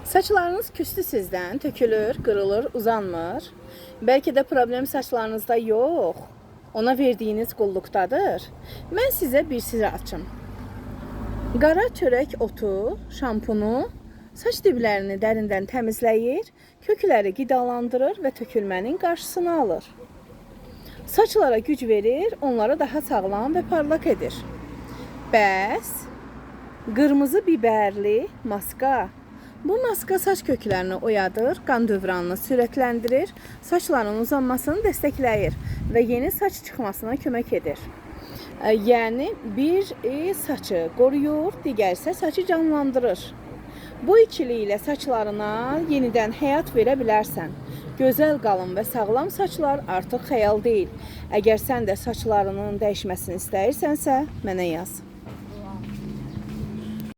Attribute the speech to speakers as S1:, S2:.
S1: Saçlarınız küstü sizdən, tökülür, qırılır, uzanmır. Bəlkə də problem saçlarınızda yox, ona verdiyiniz qulluqdadır. Mən sizə bir sir açım. Qara çörək otu, şampunu saç diblərini dərindən təmizləyir, kökləri qidalandırır və tökülmənin qarşısını alır. Saçlara güc verir, onları daha sağlam və parlaq edir. Bəs qırmızı biberli maska. Bu maska saç köklərini oyadır, qan dövranını sürətləndirir, saçların uzanmasını dəstəkləyir və yeni saç çıxmasına kömək edir. Yəni bir saçı qoruyur, digər isə saçı canlandırır. Bu ikili ilə saçlarına yenidən həyat verə bilərsən. Gözəl, qalın və sağlam saçlar artıq xəyal deyil. Əgər sən də saçlarının dəyişməsini istəyirsənsə, mənə yaz.